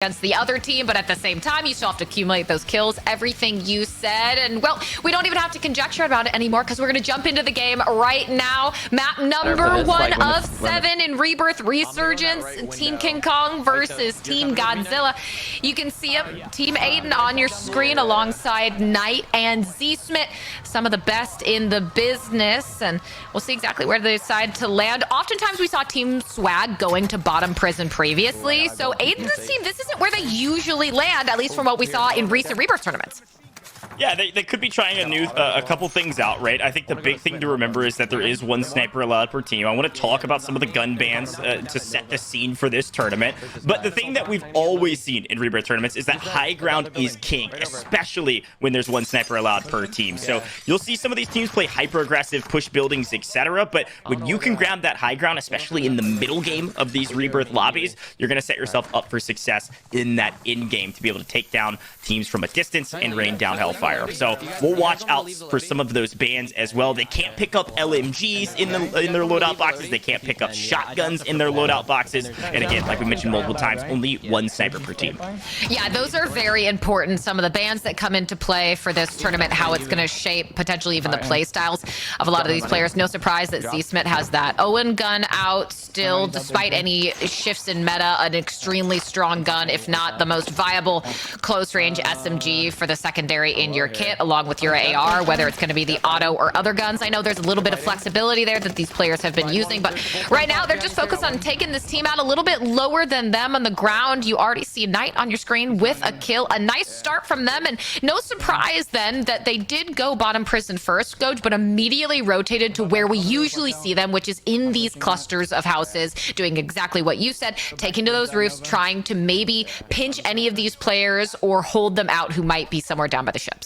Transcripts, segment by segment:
against the other team, but at the same time, you still have to accumulate those kills, everything you said. And well, we don't even have to conjecture about it anymore because we're going to jump into the game right now. Map number 1 of 7 in Rebirth Resurgence, Team King Kong versus Team Godzilla. You can see him, Team Aydan on your screen alongside Knight and zsmit, some of the best in the business, and we'll see exactly where they decide to land. Oftentimes we saw Team Swagg going to bottom prison previously, so Aydan's team, this isn't where they usually land, at least from what we saw in recent Rebirth tournaments. Yeah, they could be trying a couple things out, right? I think the big thing to remember is that there is one sniper allowed per team. I want to talk about some of the gun bans to set the scene for this tournament. But the thing that we've always seen in Rebirth tournaments is that high ground is king, especially when there's one sniper allowed per team. So you'll see some of these teams play hyper-aggressive, push buildings, etc. But when you can grab that high ground, especially in the middle game of these Rebirth lobbies, you're going to set yourself up for success in that in-game to be able to take down teams from a distance and rain down hellfire. So we'll watch out for some of those bans as well. They can't pick up LMGs in their loadout boxes. They can't pick up shotguns in their loadout boxes. And again, like we mentioned multiple times, only one sniper per team. Yeah, those are very important. Some of the bans that come into play for this tournament, how it's going to shape potentially even the play styles of a lot of these players. No surprise that zsmit has that Owen gun out still, despite any shifts in meta, an extremely strong gun, if not the most viable close range SMG for the secondary in your kit, along with your AR, whether it's going to be the auto or other guns. I know there's a little bit of flexibility there that these players have been using, but right now they're just focused on taking this team out a little bit lower than them on the ground. You already see Knight on your screen with a kill. A nice start from them, and no surprise then that they did go bottom prison first, Goj, but immediately rotated to where we usually see them, which is in these clusters of houses, doing exactly what you said, taking to those roofs, trying to maybe pinch any of these players or hold them out who might be somewhere down by the ships.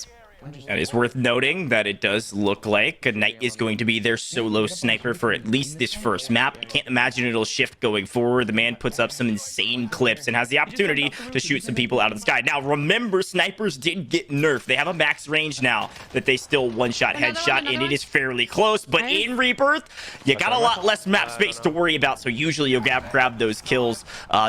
And it's worth noting that it does look like a Knight is going to be their solo sniper for at least this first map. I can't imagine it'll shift going forward. The man puts up some insane clips and has the opportunity to shoot some people out of the sky. Now, remember, snipers did get nerfed. They have a max range now that they still one-shot headshot, and it is fairly close. But in Rebirth, you got a lot less map space to worry about, so usually you'll grab those kills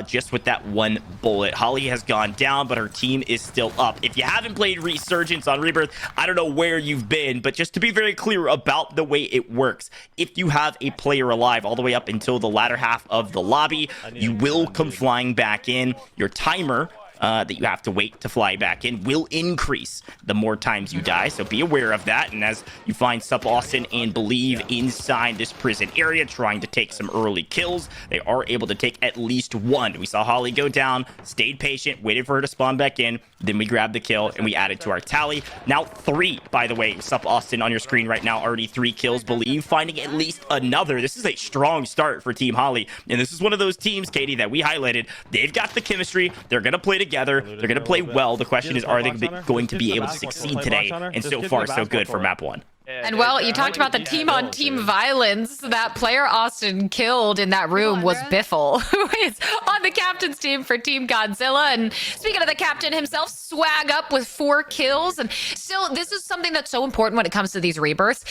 just with that one bullet. Holly has gone down, but her team is still up. If you haven't played Resurgence on Rebirth, I don't know where you've been, but just to be very clear about the way it works, if you have a player alive all the way up until the latter half of the lobby, you will come flying back in. Your timer that you have to wait to fly back in will increase the more times you die, so be aware of that. And as you find Sup Austin and Believe inside this prison area trying to take some early kills, they are able to take at least one. We saw Holly go down, stayed patient, waited for her to spawn back in, then we grabbed the kill and we added to our tally. Now 3, by the way. Sup Austin on your screen right now, already 3 kills. Believe finding at least another. This is a strong start for Team Holly, and this is one of those teams, Katie, that we highlighted. They've got the chemistry, they're gonna play together, they're going to play well. The question is, are they going to be able to succeed today? And so far, so good for map 1. And well, you talked about the team-on-team violence. That player Austin killed in that room was Biffle, who is on the captain's team for Team Godzilla. And speaking of the captain himself, Swagg up with 4 kills. And still, this is something that's so important when it comes to these rebirths.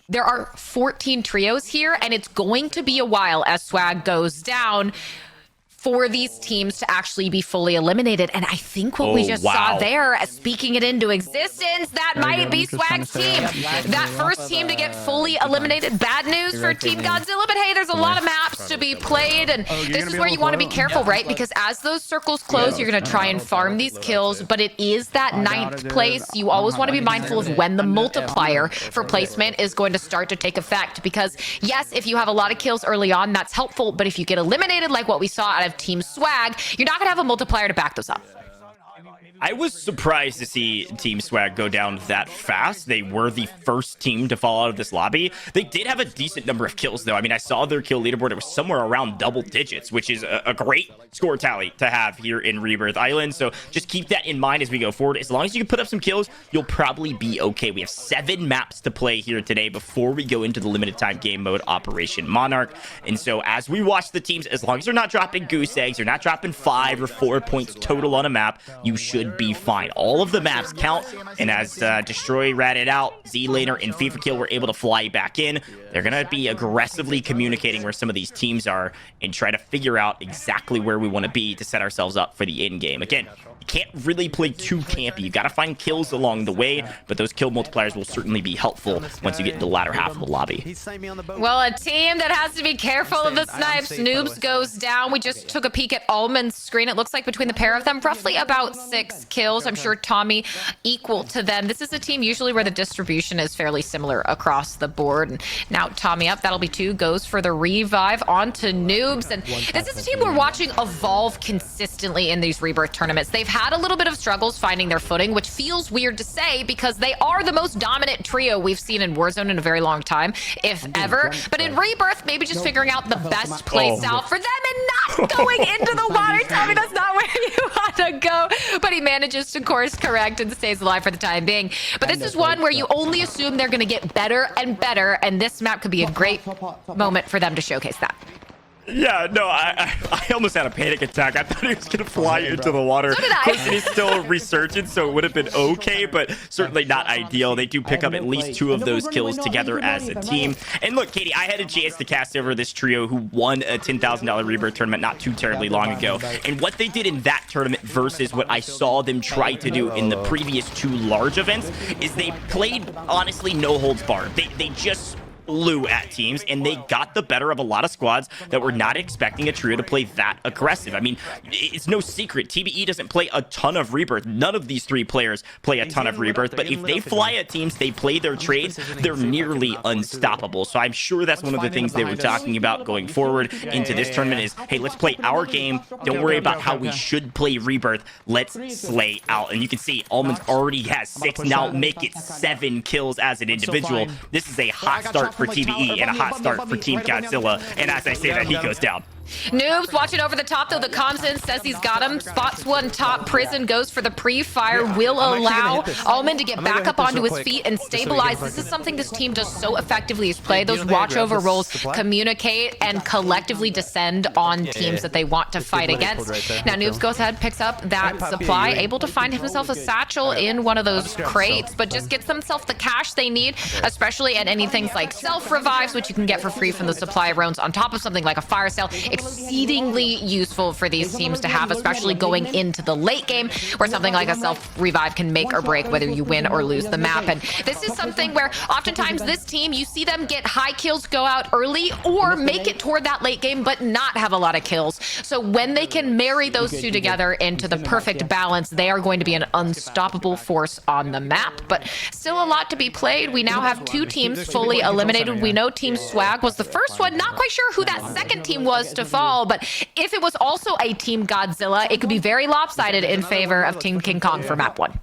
There are 14 trios here, and it's going to be a while as Swagg goes down for these teams to actually be fully eliminated. And I think what we just saw there, speaking it into existence, that might be Swagg's team. That first team to get fully eliminated. Bad news for Team Godzilla, but hey, there's a lot of maps to be played, and this is where you want to be careful, right? Because as those circles close, you're going to try and farm these kills, but it is that 9th place. You always want to be mindful of when the multiplier for placement is going to start to take effect, because yes, if you have a lot of kills early on, that's helpful, but if you get eliminated like what we saw out of Team Swagg, you're not gonna have a multiplier to back those up. I was surprised to see Team Swagg go down that fast. They were the first team to fall out of this lobby. They did have a decent number of kills, though. I mean, I saw their kill leaderboard. It was somewhere around double digits, which is a great score tally to have here in Rebirth Island. So just keep that in mind as we go forward. As long as you can put up some kills, you'll probably be okay. We have 7 maps to play here today before we go into the limited time game mode, Operation Monarch. And so as we watch the teams, as long as they're not dropping goose eggs, they're not dropping 5 or 4 points total on a map, you should should be fine. All of the maps count, and as Destroy ratted out, zlaner and Fever Kill were able to fly back in. They're going to be aggressively communicating where some of these teams are and try to figure out exactly where we want to be to set ourselves up for the end game. Again, you can't really play too campy. You got to find kills along the way, but those kill multipliers will certainly be helpful once you get into the latter half of the lobby. Well, a team that has to be careful of the snipes. Noobs goes down. We just took a peek at Almond's screen. It looks like between the pair of them, roughly about 6 kills. I'm sure Tommy equal to them. This is a team usually where the distribution is fairly similar across the board. And now Tommy up. That'll be 2. Goes for the revive onto Noobs. And this is a team we're watching evolve consistently in these Rebirth tournaments. They've had a little bit of struggles finding their footing, which feels weird to say because they are the most dominant trio we've seen in Warzone in a very long time, if ever. But in Rebirth, maybe just figuring out the best place out for them and not going into the water. Tell me that's not where you want to go. But he manages to course correct and stays alive for the time being. But this is one where you only assume they're going to get better and better, and this map could be a great moment for them to showcase that. Yeah, no, I almost had a panic attack. I thought he was going to fly into the water. So did I. Of course, he's still resurgent, so it would have been okay, but certainly not ideal. They do pick up at least 2 of those kills together as a team. And look, Katie, I had a chance to cast over this trio who won a $10,000 Rebirth tournament not too terribly long ago. And what they did in that tournament versus what I saw them try to do in the previous 2 large events is they played, honestly, no holds barred. They just flew at teams, and they got the better of a lot of squads that were not expecting a trio to play that aggressive. I mean, it's no secret, TBE doesn't play a ton of Rebirth. None of these 3 players play a ton of Rebirth, but if they fly at teams, they play their trades, they're nearly unstoppable. So I'm sure that's one of the things they were talking about going forward into this tournament is, hey, let's play our game. Don't worry about how we should play Rebirth. Let's slay out. And you can see Almond already has 6, now make it 7 kills as an individual. This is a hot start for TBE and a hot start for Team Godzilla. And as I say that, he goes down. Noobs watching over the top, though. The comms in says he's got him. Spots one top. Prison goes for the pre-fire. Will allow Almond to get back up onto his feet and stabilize. This is something this team does so effectively is play those watch over roles, communicate, and collectively descend on teams that they want to fight against. Now, Noobs goes ahead, picks up that supply, able to find himself a satchel in one of those crates, but just gets themselves the cash they need, especially at any things like self-revives, which you can get for free from the supply rounds, on top of something like a fire sale. Exceedingly useful for these teams to have, especially going into the late game where something like a self-revive can make or break whether you win or lose the map. And this is something where oftentimes this team, you see them get high kills, go out early, or make it toward that late game but not have a lot of kills. So when they can marry those 2 together into the perfect balance, they are going to be an unstoppable force on the map. But still a lot to be played. We now have 2 teams fully eliminated. We know Team Swagg was the first one. Not quite sure who that second team was to fall, but if it was also a Team Godzilla, it could be very lopsided in favor of Team King Kong for map 1.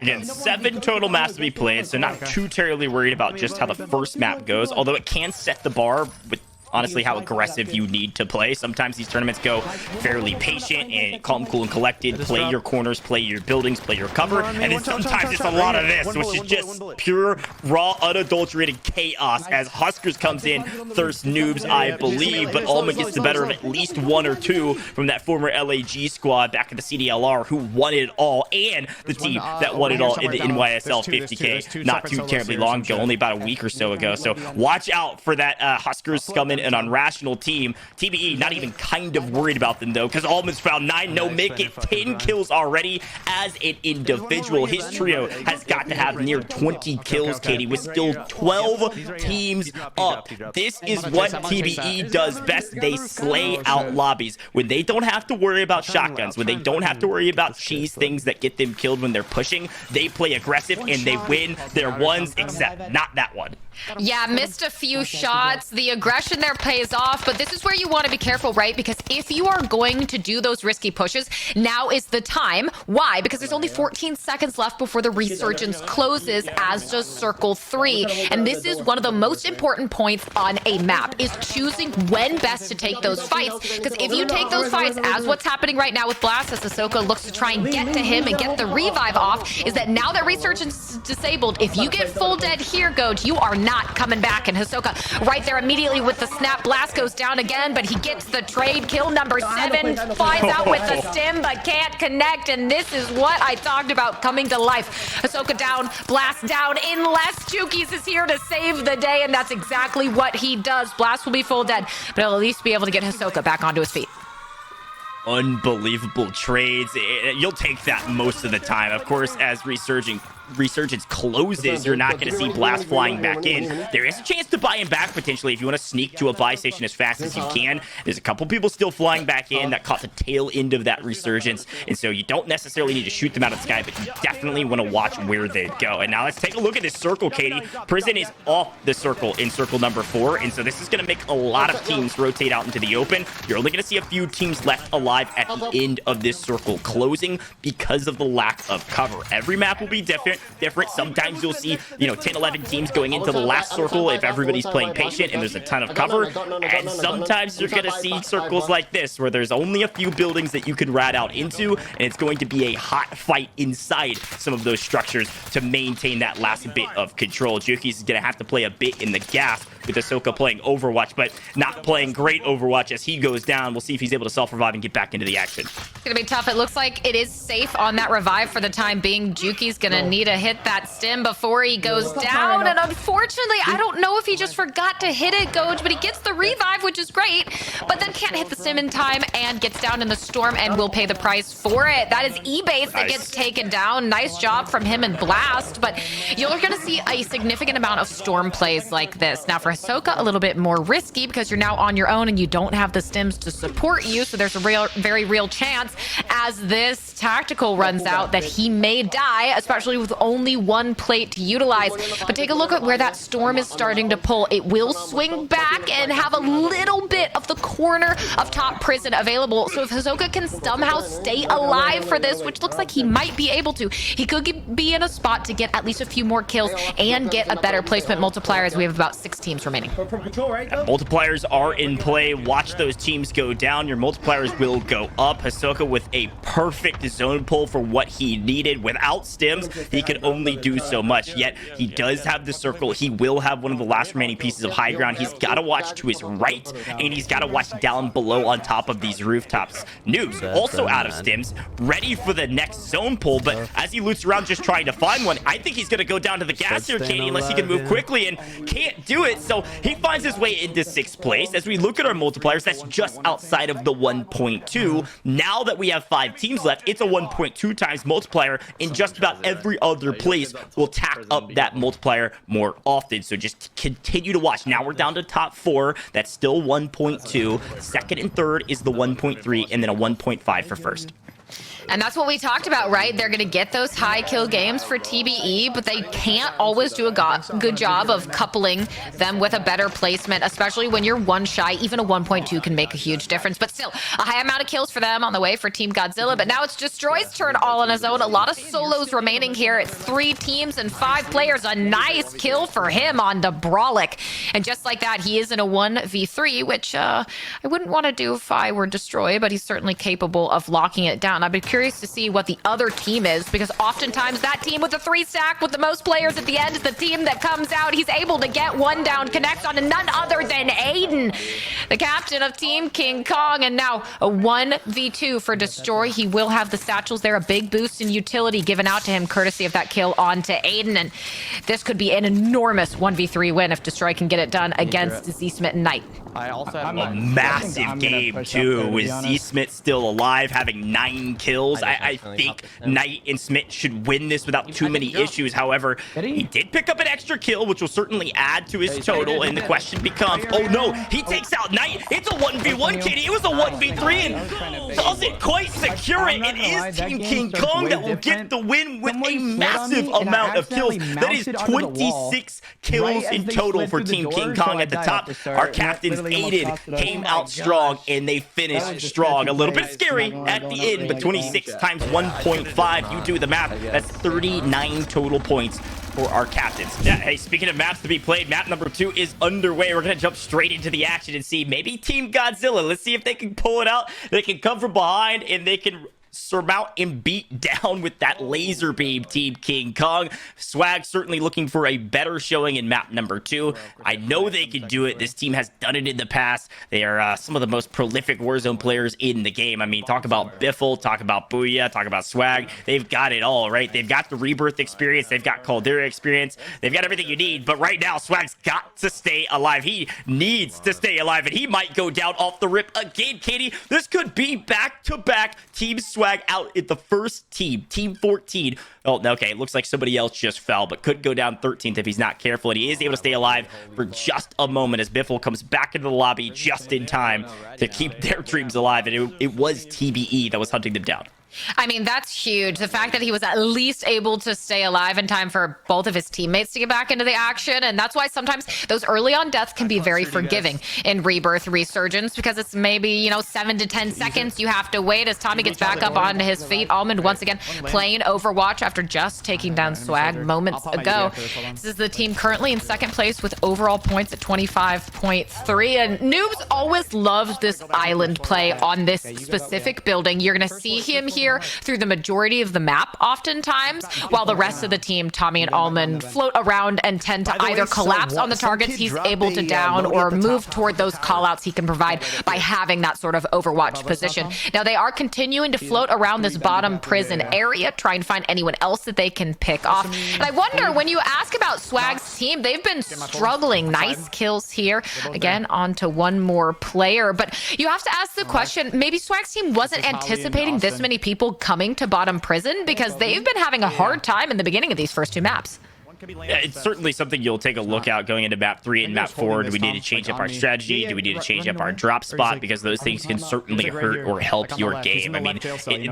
Again, 7 total maps to be played, so not too terribly worried about just how the first map goes, although it can set the bar with honestly how aggressive you need to play. Sometimes these tournaments go fairly patient and calm, cool, and collected. Play your corners, play your buildings, play your cover, and then sometimes it's a lot of this, which is just pure, raw, unadulterated chaos as Huskerrs comes in, thirst Noobs, I believe, but Alma gets the better of at least 1 or 2 from that former LAG squad back at the CDLR who won it all, and the team that won it all in the NYSL 50K not too terribly long ago, only about a week or so ago. So watch out for that Huskerrs scum in an unrational team. TBE not even kind of worried about them though, because Almond's found 9, no make it 10 kills already as an individual. His trio has got to have near 20 kills, Katie, with still 12 teams up. This is what TBE does best. They slay out lobbies when they don't have to worry about shotguns, when they don't have to worry about cheese things that get them killed when they're pushing. They play aggressive and they win their ones, except not that one. Yeah, missed a few shots. The aggression there pays off, but this is where you want to be careful, right? Because if you are going to do those risky pushes, now is the time. Why? Because there's only 14 seconds left before the resurgence closes, as does Circle 3. And this is one of the most important points on a map, is choosing when best to take those fights. Because if you take those fights, as what's happening right now with Blast, as Ahsoka looks to try and get to him and get the revive off, is that now that resurgence is disabled, if you get full dead here, Goat, you are not coming back. And Hisoka right there immediately with the snap. Blast goes down again, but he gets the trade. Kill number 7, flies out with the stim, but can't connect. And this is what I talked about coming to life. Ahsoka down, Blast down, unless Jukies is here to save the day, and that's exactly what he does. Blast will be full dead, but he'll at least be able to get Ahsoka back onto his feet. Unbelievable trades. You'll take that most of the time. Of course, as Resurgence closes, you're not going to see Blast flying back in. There is a chance to buy him back potentially if you want to sneak to a buy station as fast as you can. There's a couple people still flying back in that caught the tail end of that Resurgence, and so you don't necessarily need to shoot them out of the sky, but you definitely want to watch where they go. And now let's take a look at this circle, Katie. Prison is off the circle in circle number 4, and so this is going to make a lot of teams rotate out into the open. You're only going to see a few teams left alive at the end of this circle closing because of the lack of cover. Every map will be different. Sometimes you'll see, 10, 11 teams going into the last circle if everybody's playing patient and there's a ton of cover. And sometimes you're going to see circles like this where there's only a few buildings that you can rat out into, and it's going to be a hot fight inside some of those structures to maintain that last bit of control. Jukies is going to have to play a bit in the gas with Ahsoka playing Overwatch, but not playing great Overwatch as he goes down. We'll see if he's able to self-revive and get back into the action. It's going to be tough. It looks like it is safe on that revive for the time being. Juki's going to need to hit that stim before he goes down, and unfortunately, I don't know if he just forgot to hit it, Goj, but he gets the revive, which is great, but then can't hit the stim in time and gets down in the storm and will pay the price for it. That is E-base that gets taken down. Nice job from him and Blast, but you're going to see a significant amount of storm plays like this. Now for Ahsoka, a little bit more risky because you're now on your own and you don't have the stims to support you, so there's a very real chance as this tactical runs out that he may die, especially with only one plate to utilize. But take a look at where that storm is starting to pull. It will swing back and have a little bit of the corner of top prison available. So if Ahsoka can somehow stay alive for this, which looks like he might be able to, he could be in a spot to get at least a few more kills and get a better placement multiplier, as we have about 6 teams remaining. Multipliers are in play. Watch those teams go down. Your multipliers will go up. Ahsoka with a perfect zone pull for what he needed. Without stims, he could only do so much, yet he does have the circle. He will have one of the last remaining pieces of high ground. He's got to watch to his right, and he's got to watch down below on top of these rooftops. Noobs also out of stims, ready for the next zone pull, but as he loots around just trying to find one, I think he's going to go down to the gas here, Katie, unless he can move quickly, and can't do it, so he finds his way into 6th place. As we look at our multipliers, that's just outside of the 1.2. Now that we have 5 teams left, it's a 1.2 times multiplier, in just about every other place will tack up that multiplier more often. So just continue to watch. Now we're down to top 4. That's still 1.2. Second and third is the 1.3, and then a 1.5 for first. And that's what we talked about, right? They're going to get those high kill games for TBE, but they can't always do a good job of coupling them with a better placement, especially when you're 1 shy. Even a 1.2 can make a huge difference, but still a high amount of kills for them on the way for Team Godzilla. But now it's Destroy's turn all on his own. A lot of solos remaining here. It's 3 teams and 5 players. A nice kill for him on Dabrolic. And just like that, he is in a 1v3, which I wouldn't want to do if I were Destroy, but he's certainly capable of locking it down. I'd be curious to see what the other team is, because oftentimes that team with the 3 stack with the most players at the end is the team that comes out. He's able to get 1 down, connects on none other than Aiden, the captain of Team King Kong, and now a 1v2 for Destroy. He will have the satchels there, a big boost in utility given out to him courtesy of that kill onto Aiden, and this could be an enormous 1v3 win if Destroy can get it done against Z-Smith and Knight. I also have a massive game too, with Z-Smith still alive, having 9 kills. I think Knight and Smith should win this without too many issues. However, he did pick up an extra kill, which will certainly add to his total, and the question becomes, oh no, he takes out Knight. It's a 1v1, Katie. It was a 1v3 and doesn't quite secure it. It is Team King Kong that will get the win with a massive amount of kills. That is 26 kills in total for Team King Kong at the top. Our captains Aiden came out strong, and they finished strong. A little bit scary at the end, but 26 times 1.5, you do the math, that's 39 total points for our captains. Yeah, hey, speaking of maps to be played, map number 2 is underway. We're gonna jump straight into the action and see maybe Team Godzilla. Let's see if they can pull it out. They can come from behind, and they can surmount and beat down with that laser beam, Team King Kong. Swagg certainly looking for a better showing in map number 2. I know they can do it. This team has done it in the past. They are some of the most prolific Warzone players in the game. I mean, talk about Biffle, talk about Booyah, talk about Swagg. They've got it all, right? They've got the Rebirth experience. They've got Caldera experience. They've got everything you need. But right now, Swagg's got to stay alive. He needs to stay alive, and he might go down off the rip again, Katie. This could be back-to-back Team Swagg out at the first team, Team 14. Oh, okay, it looks like somebody else just fell, but could go down 13th if he's not careful, and he is able to stay alive for just a moment as Biffle comes back into the lobby just in time to keep their dreams alive, and it was TBE that was hunting them down. I mean, that's huge. The fact that he was at least able to stay alive in time for both of his teammates to get back into the action. And that's why sometimes those early on deaths can be very forgiving in Rebirth Resurgence, because it's maybe, 7 to 10 seconds you have to wait as Tommy gets back up onto his feet. Almond once again playing Overwatch after just taking down Swagg moments ago. This is the team currently in second place with overall points at 25.3. And Noobs always loved this island play on this specific building. You're going to see him here through the majority of the map oftentimes, while the rest of the team, Tommy and Almond, float around and tend to either collapse on the targets he's able to down or move toward those callouts he can provide by having that sort of Overwatch position. Now, they are continuing to float around this bottom prison area, trying to find anyone else that they can pick off. And I wonder, when you ask about Swagg's team, they've been struggling. Nice kills here. Again, on to one more player. But you have to ask the question, maybe Swagg's team wasn't anticipating this many people coming to bottom prison, because they've been having a hard time in the beginning of these first 2 maps. Yeah, it's certainly something you'll take a look at going into map 3 and map 4. Do we need to change up our strategy? Do we need to change up our drop spot? Because those things can certainly hurt or help your game. I mean,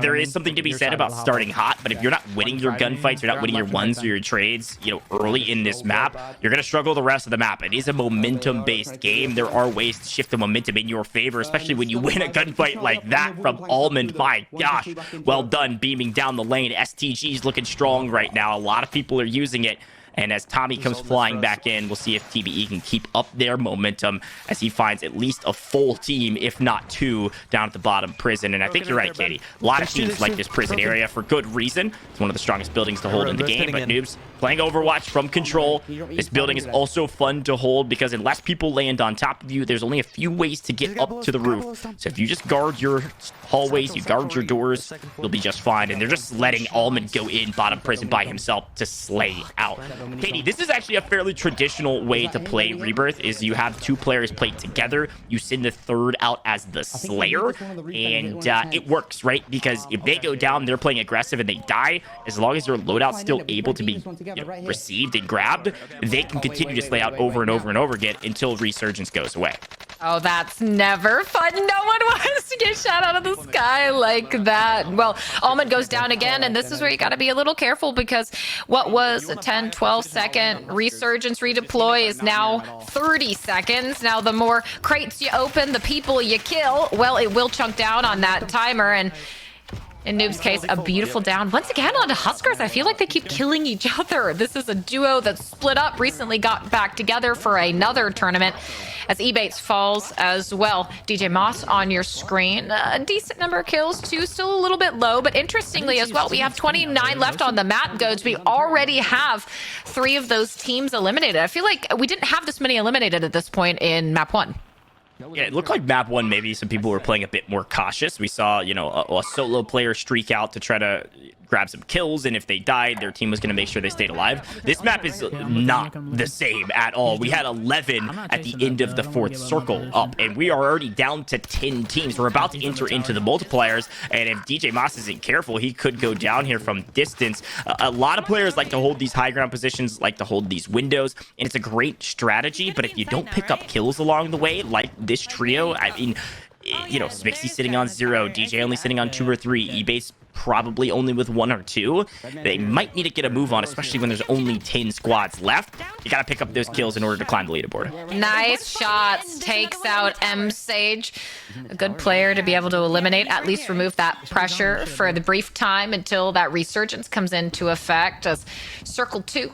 there is something to be said about starting hot, but if you're not winning your gunfights, you're not winning your ones or your trades, early in this map, you're going to struggle the rest of the map. It is a momentum-based game. There are ways to shift the momentum in your favor, especially when you win a gunfight like that from Almond. My gosh, well done beaming down the lane. STG's looking strong right now. A lot of people are using it. And as Tommy comes flying back in, we'll see if TBE can keep up their momentum as he finds at least a full team, if not 2, down at the bottom prison. And I think you're right, Katie. A lot of teams like this prison area for good reason. It's one of the strongest buildings to hold in the game, but Noobs playing Overwatch from control. This building is also fun to hold because unless people land on top of you, there's only a few ways to get up to the roof. So if you just guard your hallways, you guard your doors, you'll be just fine. And they're just letting Almond go in bottom prison by himself to slay out. Katie, this is actually a fairly traditional way to play Rebirth, is you have 2 players play together. You send the third out as the Slayer, and it works, right? Because if they go down, they're playing aggressive and they die, as long as their loadout's still able to be received and grabbed, they can continue to slay out over and over and over again until Resurgence goes away. Oh, that's never fun. No one wants to get shot out of the sky like that. Well, Almond goes down again, and this is where you got to be a little careful, because what was a 10, 12-second Resurgence redeploy is now 30 seconds. Now, the more crates you open, the people you kill, well, it will chunk down on that timer. And in Noob's case, a beautiful down. Once again, onto Huskerrs. I feel like they keep killing each other. This is a duo that split up, recently got back together for another tournament, as Ebates falls as well. DJ Moss on your screen. A decent number of kills, too. Still a little bit low, but interestingly as well, we have 29 left on the map, Goats. We already have 3 of those teams eliminated. I feel like we didn't have this many eliminated at this point in map 1. Yeah, it looked like map 1, maybe some people were playing a bit more cautious. We saw, a solo player streak out to try to grab some kills, and if they died, their team was going to make sure they stayed alive. This map is not the same at all. We had 11 at the end of the 4th circle up, and we are already down to 10 teams. We're about to enter into the multipliers, and if DJ Moss isn't careful, he could go down here from distance. A lot of players like to hold these high ground positions, like to hold these windows, and it's a great strategy, but if you don't pick up kills along the way, like this trio, I mean, Smixy sitting on 0, DJ only sitting on 2 or 3, Ebates probably only with 1 or 2. They might need to get a move on, especially when there's only 10 squads left. You gotta pick up those kills in order to climb the leaderboard. Nice shots. Takes out M Sage. A good player to be able to eliminate, at least remove that pressure for the brief time until that Resurgence comes into effect, as Circle 2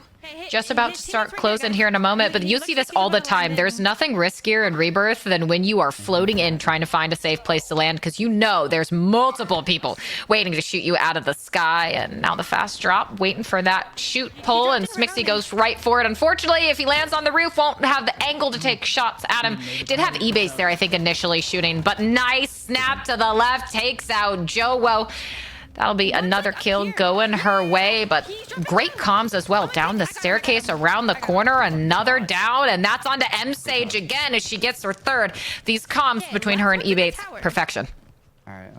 Just about to start closing here in a moment, but you see this all the time. There's nothing riskier in Rebirth than when you are floating in trying to find a safe place to land, because you know there's multiple people waiting to shoot you out of the sky. And now the fast drop, waiting for that shoot pull, and Smixy goes right for it. Unfortunately, if he lands on the roof, won't have the angle to take shots at him. Did have E-base there, I think, initially shooting, but nice snap to the left, takes out Joewo. That'll be another kill going her way, but great comms as well. Down the staircase, around the corner, another down, and that's on to M-Sage again as she gets her third. These comms between her and E-Base, perfection.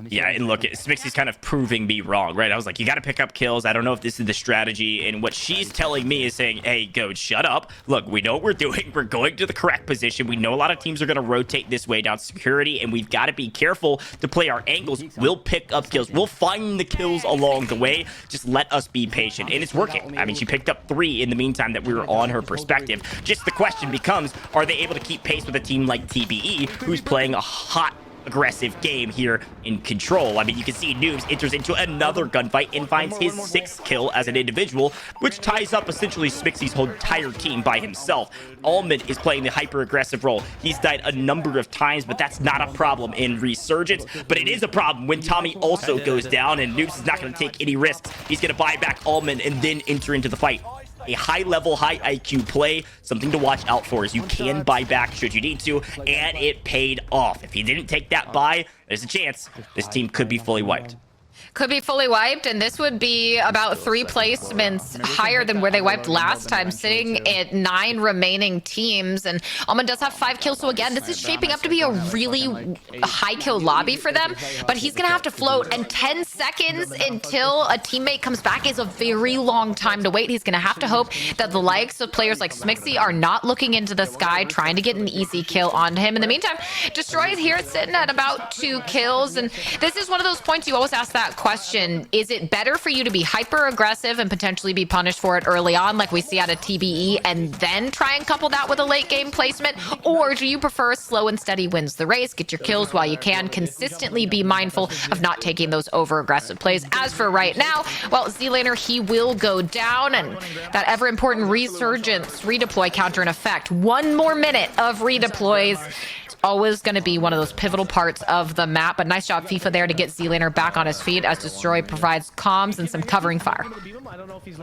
Yeah, and look, Smixy's kind of proving me wrong, right? I was like, you got to pick up kills. I don't know if this is the strategy. And what she's telling me is saying, hey, Goat, shut up. Look, we know what we're doing. We're going to the correct position. We know a lot of teams are going to rotate this way down security, and we've got to be careful to play our angles. We'll pick up kills. We'll find the kills along the way. Just let us be patient. And it's working. I mean, she picked up 3 in the meantime that we were on her perspective. Just the question becomes, are they able to keep pace with a team like TBE, who's playing a hot, aggressive game here in Control? I mean, you can see Noobs enters into another gunfight and finds his 6th kill as an individual, which ties up essentially Smixy's whole entire team by himself. Almond is playing the hyper-aggressive role. He's died a number of times, but that's not a problem in Resurgence. But it is a problem when Tommy also goes down, and Noobs is not going to take any risks. He's going to buy back Almond and then enter into the fight. A high-level, high IQ play, something to watch out for, as you can buy back should you need to, and it paid off. If he didn't take that buy, there's a chance this team could be fully wiped. Could be fully wiped, and this would be about 3 placements higher than where they wiped last time, sitting at 9 remaining teams. And Almond does have 5 kills, so again, this is shaping up to be a really high kill lobby for them. But he's gonna have to float, and 10 seconds until a teammate comes back is a very long time to wait. He's gonna have to hope that the likes of players like Smixy are not looking into the sky, trying to get an easy kill on him. In the meantime, Destroy is here sitting at about 2 kills, and this is one of those points you always ask that question. Is it better for you to be hyper aggressive and potentially be punished for it early on, like we see out of TBE, and then try and couple that with a late game placement? Or do you prefer slow and steady wins the race, get your kills while you can, consistently be mindful of not taking those over aggressive plays? As for right now, well, zlaner, he will go down, and that ever important Resurgence redeploy counter in effect. 1 more minute of redeploys. Always going to be one of those pivotal parts of the map, but nice job FIFA there to get zlaner back on his feet as Destroy provides comms and some covering fire.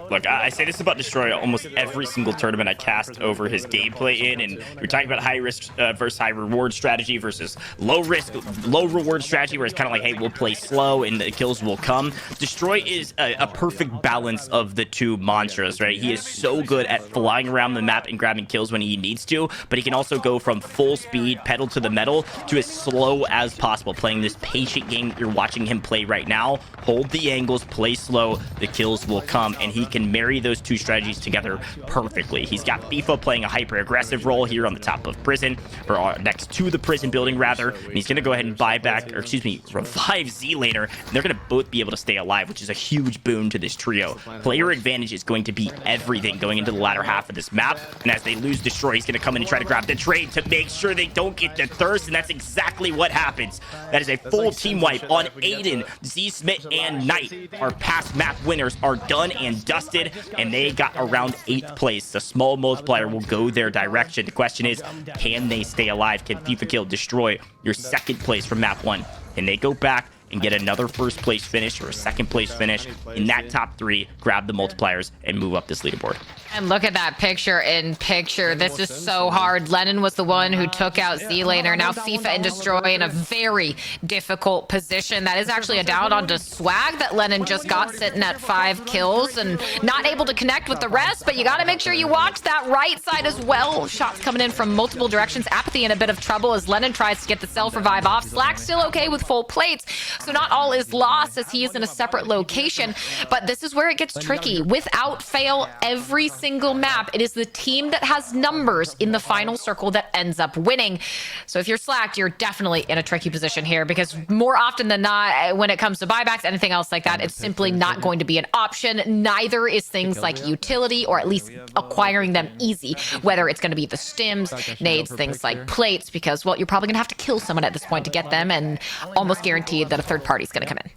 Look, I say this about Destroy almost every single tournament I cast over his gameplay in, and we're talking about high risk versus high reward strategy versus low risk, low reward strategy, where it's kind of like, hey, we'll play slow and the kills will come. Destroy is a perfect balance of the 2 mantras, right? He is so good at flying around the map and grabbing kills when he needs to, but he can also go from full speed, pedal to the metal, to as slow as possible, playing this patient game that you're watching him play right now. Hold the angles, play slow, the kills will come, and he can marry those 2 strategies together perfectly. He's got FIFA playing a hyper-aggressive role here on the top of prison, or next to the prison building, rather, and he's going to go ahead and buy back, or excuse me, revive zlaner, and they're going to both be able to stay alive, which is a huge boon to this trio. Player advantage is going to be everything going into the latter half of this map, and as they lose Destroy, he's going to come in and try to grab the trade to make sure they don't get the thirst, and that's exactly what happens. That is a full team wipe on Aiden, Z-Smith, and Knight. Our past map winners are done and dusted, and they got around 8th place. The small multiplier will go their direction. The question is, can they stay alive? Can FIFA kill Destroy, your 2nd place from map 1? Can they go back and get another 1st place finish or a 2nd place finish in that top 3, grab the multipliers, and move up this leaderboard? And look at that picture in picture. This is so hard. Lennon was the one who took out zlaner. Now FIFA and Destroy in a very difficult position. That is actually a down onto Swagg that Lennon just got, sitting at 5 kills and not able to connect with the rest, but you got to make sure you watch that right side as well. Shots coming in from multiple directions. Apathy in a bit of trouble as Lennon tries to get the self-revive off. Slack's still okay with full plates, so not all is lost as he is in a separate location, but this is where it gets tricky. Without fail, every single map, it is the team that has numbers in the final circle that ends up winning. So if you're slacked, you're definitely in a tricky position here, because more often than not, when it comes to buybacks, anything else like that, it's simply not going to be an option. Neither is things like utility, or at least acquiring them easy, whether it's going to be the stims, nades, things like plates, because, well, you're probably going to have to kill someone at this point to get them, and almost guaranteed that a third party is going to come in.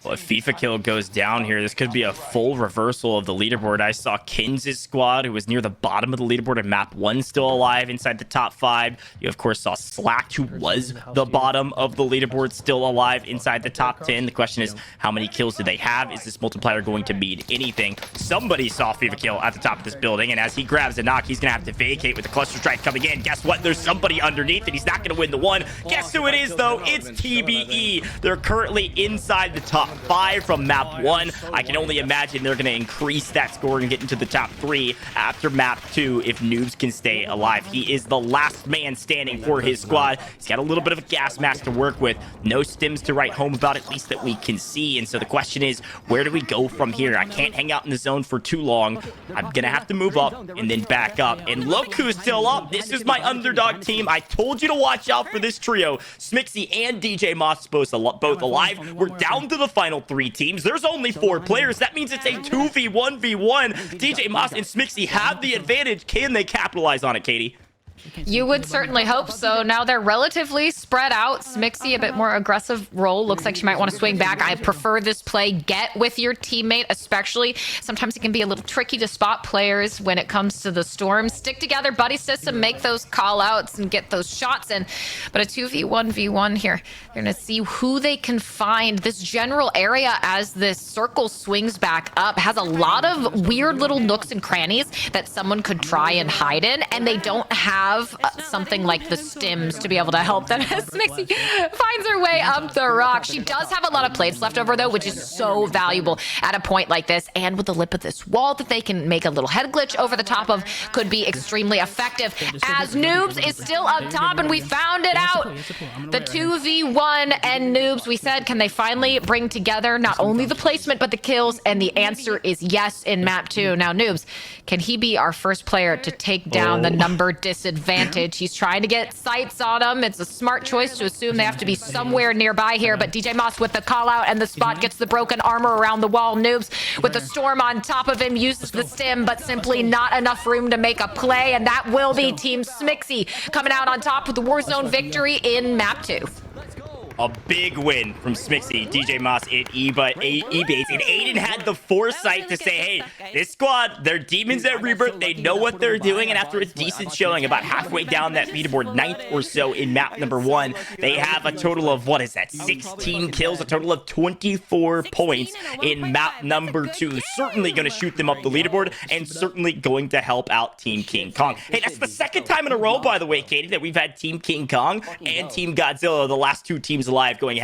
Well, if FIFA kill goes down here, this could be a full reversal of the leaderboard. I saw Kins' squad, who was near the bottom of the leaderboard in map 1, still alive inside the top 5. You, of course, saw Slack, who was the bottom of the leaderboard, still alive inside the top 10. The question is, how many kills do they have? Is this multiplier going to mean anything? Somebody saw FIFA kill at the top of this building, and as he grabs a knock, he's going to have to vacate with the cluster strike coming in. Guess what? There's somebody underneath, and he's not going to win the one. Guess who it is, though? It's TBE. They're currently inside the top 5 from map 1. I can only imagine they're going to increase that score and get into the top 3 after map 2 if Noobs can stay alive. He is the last man standing for his squad. He's got a little bit of a gas mask to work with. No stims to write home about, at least that we can see. And so the question is, where do we go from here? I can't hang out in the zone for too long. I'm going to have to move up and then back up. And look who's still up. This is my underdog team. I told you to watch out for this trio. Smixy and DJ Moss both alive. We're down to the final 3 teams. There's only 4 players. That means it's a 2v1v1. DJ Moss and Smixy have the advantage. Can they capitalize on it, Katie? You would certainly hope so. Now they're relatively spread out. Smixy, a bit more aggressive role. Looks like she might want to swing back. I prefer this play. Get with your teammate, especially. Sometimes it can be a little tricky to spot players when it comes to the storm. Stick together, buddy system, make those call outs and get those shots in. But a 2v1v1 here. They're going to see who they can find. This general area, as this circle swings back up, has a lot of weird little nooks and crannies that someone could try and hide in, and they don't have something like the stims to be able to help them as Smixy finds her way up the rock. She does have a lot of plates left over, though, which is so valuable at a point like this. And with the lip of this wall that they can make a little head glitch over the top of could be extremely effective. As Noobs is still up top, and we found it out. The 2v1 and Noobs, we said, can they finally bring together not only the placement, but the kills? And the answer is yes in map 2. Now, Noobs, can he be our first player to take down the number disadvantage? He's trying to get sights on him. It's a smart choice to assume they have to be somewhere nearby here, but DJ Moss with the call out and the spot gets the broken armor around the wall. Noobs with the storm on top of him uses the stim, but simply not enough room to make a play, and that will be Team Smixy coming out on top with the Warzone victory in map 2. A big win from Smixy, DJ Moss, and Ebates. And Aiden had the foresight to say, hey, this squad, they're demons at Rebirth. They know what they're doing. And after a decent showing, about halfway down that leaderboard, 9th or so in map number 1, they have a total of, 16 kills, a total of 24 points in map number 2. Certainly going to shoot them up the leaderboard and certainly going to help out Team King Kong. Hey, that's the second time in a row, by the way, Katie, that we've had Team King Kong and Team Godzilla, the last 2 teams alive, going ahead